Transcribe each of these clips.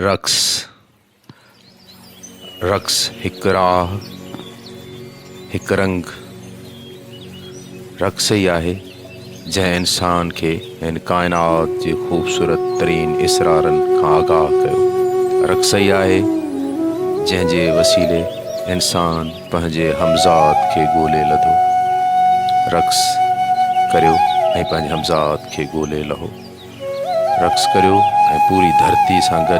रक़्स रक़्स हिकु राह हिकु रंग रक़्स ई आहे जंहिं इंसान खे हिन काइनात जे ख़ूबसूरत तरीन इसरारनि खां आगाह कयो। रक़्स ई आहे जंहिंजे वसीले इंसान पंहिंजे हमज़ात खे ॻोल्हे लधो। रक़्स करियो ऐं पंहिंजे हमज़ात खे ॻोल्हे लहो। रक़्स करियो ऐं पूरी धरती सां गॾु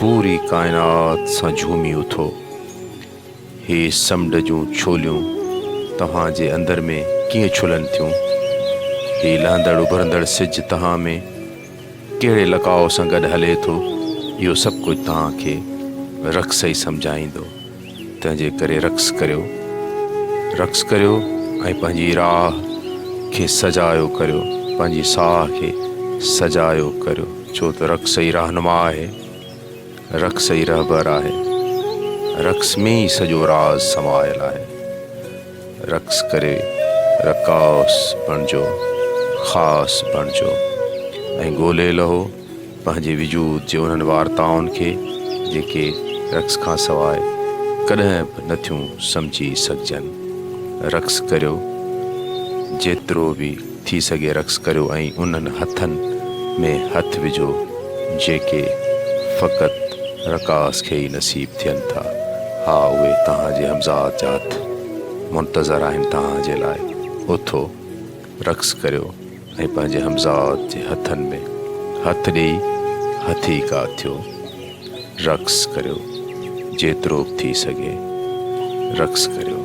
पूरी काइनात सां झूमी उथो। हे समुंड जूं छोलियूं तव्हांजे अंदरि में कीअं छुलनि थियूं। ही लहंदड़ उभरंदड़ सिज तव्हां में कहिड़े लकाव सां गॾु हले थो। इहो सभु कुझु तव्हांखे रक़्स ई सम्झाईंदो। तंहिंजे करे रक़्स करियो ऐं पंहिंजी राह खे सजायो करियो, पंहिंजी साह खे सजायो करियो। छो त रक़्स ई रहनुमा आहे, रक़्स ई रहबर आहे। रक़्स में ई सॼो राज़ समायल आहे। रक़्स करे रक़ास बणिजो, ख़ासि बणिजो ऐं ॻोल्हे लहो पंहिंजे वजूद जे उन्हनि वार्ताउनि खे जेके रक़्स खां सवाइ कॾहिं बि नथियूं सम्झी सघजनि। रक़्स करियो जेतिरो बि थी सघे, रक़्स करियो ऐं उन्हनि हथनि में हथ विझो जेके फ़क़ति रक़ास खे ई नसीब थियनि था। हा, उहे तव्हांजे हमज़ात जा हथ मुंतज़र आहिनि तव्हांजे लाइ। उथो, रक़्स करियो ऐं पंहिंजे हमज़ात जे हथनि में हथ ॾेई हथीका थियो। रक़्स करियो जेतिरो बि थी सघे, रक़्स करियो।